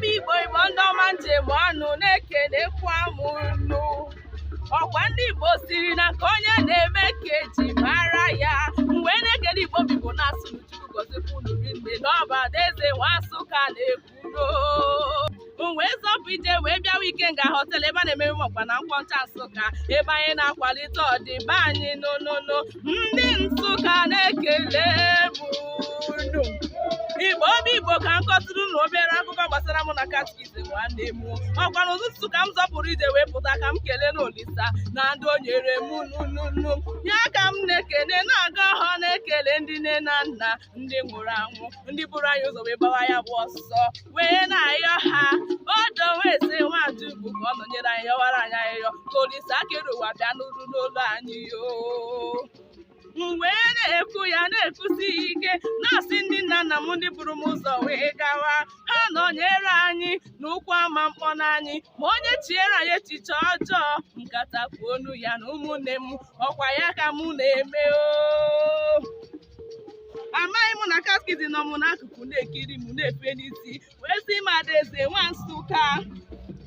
Igbo ndị ọma njem ọnụ na-ekelekwa m unu. Ọkwa ndị Igbo siri na nke onye na-eme ka eji mara ya. Mgbe na-ekele Igbo Igbo na-asụ Chukwu gọzikwa unu rinne n'ọba adaeze nwa Nsụka na-ekwuro. Wee zọpụ ije wee bịawa Ikenga Hotel ebe a na-emere ọkwa na nkwọncha Nsụka, ebe anyị na-akwalite ọdịbe anyị n'onono. Ndị Nsụka na-ekele m unu. Igbo ka m kọtụrụ unu obere akụkọ gbasara mụ na Catchiest nwanne m. Ọkwa n'ụtụtụ ka m zọpụrụ ije wee pụta ka m kelee n'Olisa na ndị o nyere m nunu. Ya ka m na-ekele na-aga ọhọ na-ekele ndị nne na nna ndị nwụrụ anwụ, ndị buru anyị ụzọ wee gbawa ya bụ ọsọ wee na-ayọ ha odo wee sị Nwachukwu ka ọ nọnyere anyị yọwara anyị ayọyọ ka Olisa akere ụwa bịa n'uru n'olu anyị yoo. Wee na-ekwu ya na-ekwusi ike na-asị ndị nna nna m ndị buru m ụzọ wee gawa, ha nọnyere anyị n'ụkwụ ama mkpọ n'anyị ma onye chiere anyị echiche ọjọọ nkata kwuo onu ya na ụmụnne m, ọkwa ya ka mụ na-eme o. Amaghị m na Catchiest nọ m n'akụkụ na-ekiri m na-efe n'isi wee sị m adaeze nwa Nsụka.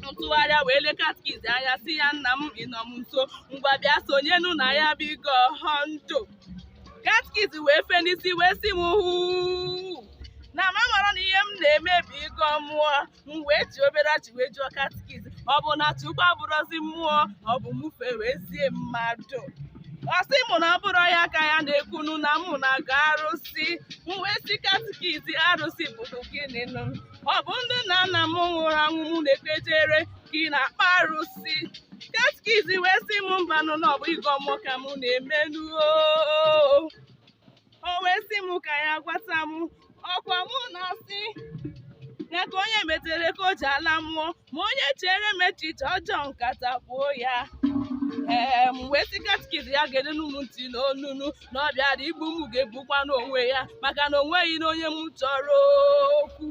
Ntụgharịa wee lee Catchiest anya sị ya nna m ị nọ m nso, ngwa bịa sonyenu na ya bụ Igo Hondo. Catchiest wee fe n'isi wee sị m huu na m amara na ihe m na-eme bụ ịgọ mmụọ. M wee ji obere achị wee jụọ Catchiest ọ bụ na Chukwu abụrọzi mmụọ ọ bụ mụ fewezie mmadụ. Ọ sị mụ na ọ bụrụ ya ka ya na-ekwunu na mụ na-aga arụsị. M wee sị Catchiest arụsị bụ gịnị nụ? Ọ bụ ndị nna nna m nwụrụ anwụ mụ na-ekpejere ka ị na-akpa arụsị? Catchiest wee sị m mbanụ na ọ bụ ịgọ mmụọ ka mụ na-emenu. O wee sị m ka ya gwata m ọkwa mụ na-asị ya ka onye metere ka o ji ala mmụọ ma onye chere m echiche ọjọọ nkata kwuo ya. M wee sị Catchiest ya ga-edenu m ntị n'onunu na ọ bịara igbu m ga-egbukwa n'onwe ya maka na o nweghị na onye m chọrọ okwu.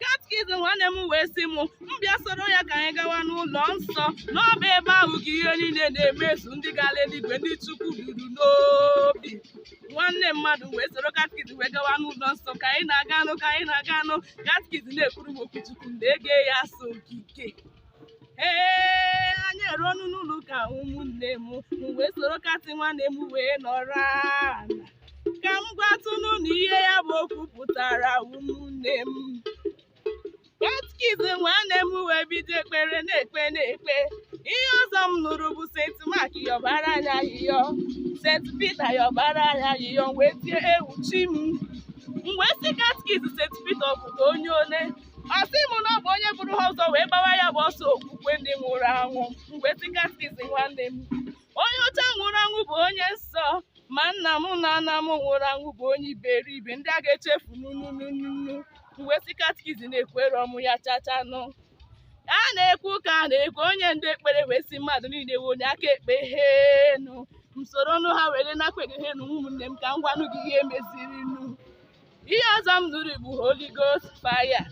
Catchiest nwanne m wee sị m bịa soro ya ka anyị gawa n'ụlọ nsọ n'ọba ebe ahụ ka ihe niile na-emezu ndị gara eluigwe ndị Chukwu duru n'obi. Nwanne mmadụ wee soro Catchiest wee gawa n'ụlọ nsọ ka anyị na-aganụ Catchiest na-ekwuru m okwu Chukwu na-ege ya so okike. Anyị eruo n'ụlọ ụka ụmụnne m wee soro Catchiest nwanne m wee nọrọ ala ka m gwatụnụ na ihe ya bụ okwu pụtara ụmụnne m. Catchiest nwanne m wee bido ekpere na-ekpe. Ihe ọzọ m nụrụ bụ St. Mark yọbara anyị ayịyọ, St. Peter yọbara anyị ayịyọ wee tie ewu chi m. Wee sị Catchiest St. Peter ọ bụ onye ole? Ọ sị m na ọ bụ onye buru ha ụzọ wee gbawa ya bụ ọsọ okwukwe ndị nwụrụ anwụ. Wee sị Catchiest nwanne m onye ọcha nwụrụ anwụ bụ onye nsọ ma nna m na nna m nwụrụ anwụ bụ onye iberibe ndị a ga-echefu nunu. Wee sị Catchiest na-ekwere ọmụ ya chachanụ. A na-ekwu ka a na-ekwu onye ndu ekpere wee sị mmadụ niile wee onye aka ekpe henu. M soro nụ ha were na-akpeghị henu ụmụnne m ka m gwanụ gị ihe meziri nụ. Ihe ọzọ m nụrụ bụ Holy Ghost fire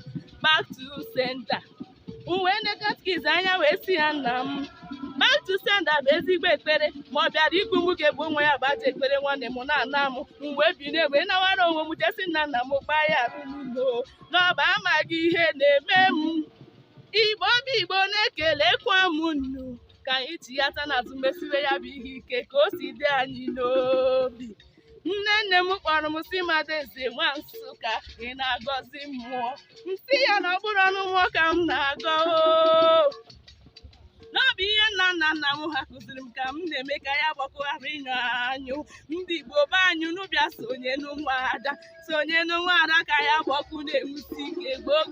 back to center. Wee ne Catchiest anya wee sị ya nna m back to center bụ ezigbo ekpere ma ọ bịara igbu m ga-egbu onwe ya gbaji ekpere nwanne m na-ana m. Wee bido wee nawara onwe m jesi nna nna m gbaa ya n'ụlọ n'ọba amaghị ihe na-eme m. Igbo na-ekelekwa m nnu ka anyị tinyata n'azụ mesiwe ya bụ ihe ike ka o si dị anyị n'obi. Nne m kpọrọ m sị m adaeze nwa Nsụka ị na-agọzi mmụọ. M sị ya na ọ bụrụ ọnụ mmụọ ka m na-agọ n'ọbụ ihe nna nna m ha kụziri m ka m na-eme ka ya gbakọghara ịnyụ anyụ. Ndị Igbo be anyị n'ụbịa sonyenu nwa ada ka ya gbakụ na-ewusi ike gboo.